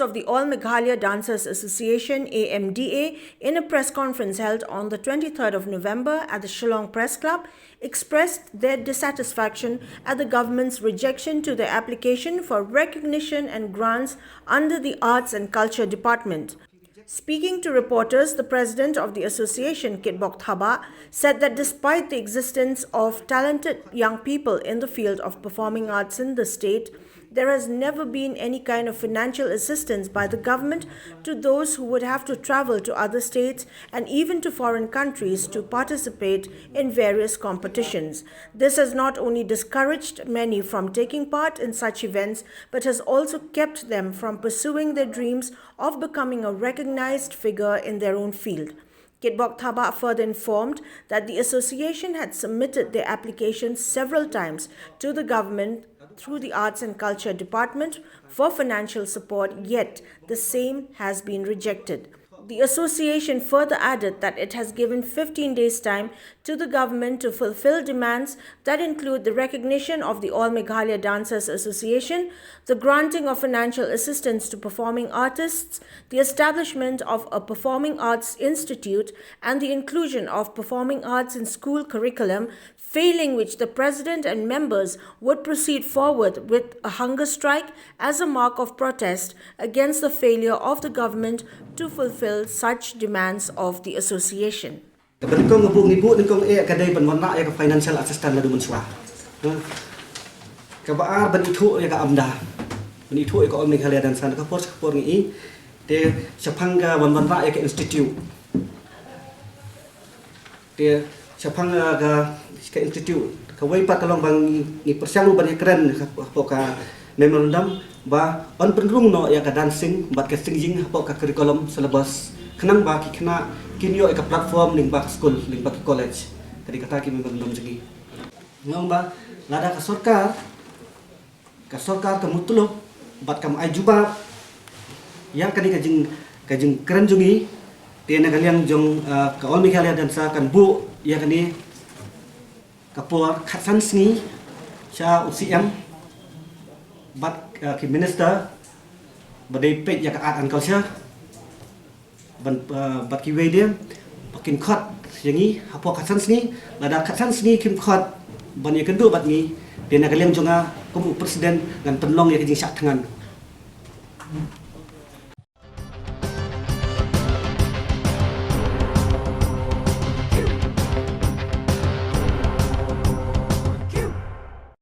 of the All Meghalaya Dancers Association AMDA, in a press conference held on the 23rd of November at the Shillong Press Club, expressed their dissatisfaction at the government's rejection to their application for recognition and grants under the Arts and Culture Department. Speaking to reporters, the president of the association, Kitbok Thaba, said that despite the existence of talented young people in the field of performing arts in the state, there has never been any kind of financial assistance by the government to those who would have to travel to other states and even to foreign countries to participate in various competitions. This has not only discouraged many from taking part in such events, but has also kept them from pursuing their dreams of becoming a recognized figure in their own field. Kitbok Thaba further informed that the association had submitted their applications several times to the government through the Arts and Culture Department for financial support, yet the same has been rejected. The association further added that it has given 15 days' time to the government to fulfill demands that include the recognition of the All Meghalaya Dancers Association, the granting of financial assistance to performing artists, the establishment of a performing arts institute, and the inclusion of performing arts in school curriculum, failing which the president and members would proceed forward with a hunger strike as a mark of protest against the failure of the government to fulfill such demands of the association. Financial assistance la dumun Kabaar banitu ya ka amda. Banitu ya ka All Meghalaya dan san ka por ngi te Sapanga wanra ya ka institute. Te Sapanga ka institute ka wai pat kalong bang ni persialu ban keren ka memorandum ba on penrung no ya ka dancing bat ka singing ka curriculum syllabus kenang ba ki kena kinyo ka platform ling ba school ling ba college kadi kata ki memorandum segi ngong ba lada ka sarkar ka mutulok bat kam ajuba yang kadi kajing keren jungi tiana kaliang jong ka All Meghalaya dan sa kan bu ya kani kapur khatsan sni cha UCM bat ki minister badai pet ya ka art and culture bat ki wedia pakin khot yangi hapo khatsan sni lada khatsan sni kim khot ban ya kendu bat ni dia nak kalian jonga kubu presiden dan penlong ya kajing syak tangan